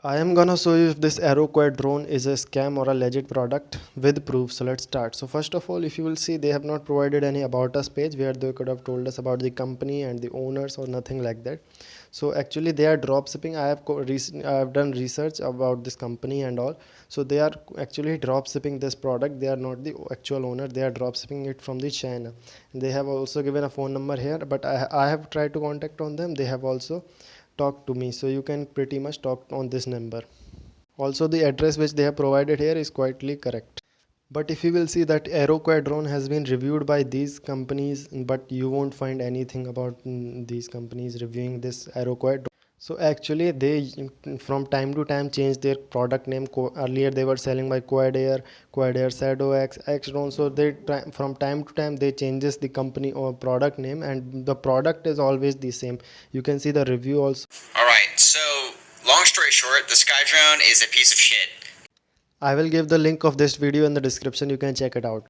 I am gonna show you if this AeroQuad drone is a scam or a legit product with proof. So let's start. So first of all, if you will see, they have not provided any about us page where they could have told us about the company and the owners or nothing like that. So actually they are drop shipping. I have done research about this company and all. So they are actually drop shipping this product. They are not the actual owner. They are drop shipping it from the China. They have also given a phone number here, but I have tried to contact on them. They have also talk to me, so you can pretty much talk on this number. Also the address which they have provided here is quietly correct. But if you will see that AeroQuad drone has been reviewed by these companies, but you won't find anything about these companies reviewing this AeroQuad. So actually they from time to time change their product name. Earlier they were selling by Quad Air Shadow X drone. So from time to time they changes the company or product name, and the product is always the same. You can see the review also. Alright, so long story short, the Skydrone is a piece of shit. I will give the link of this video in the description. You can check it out.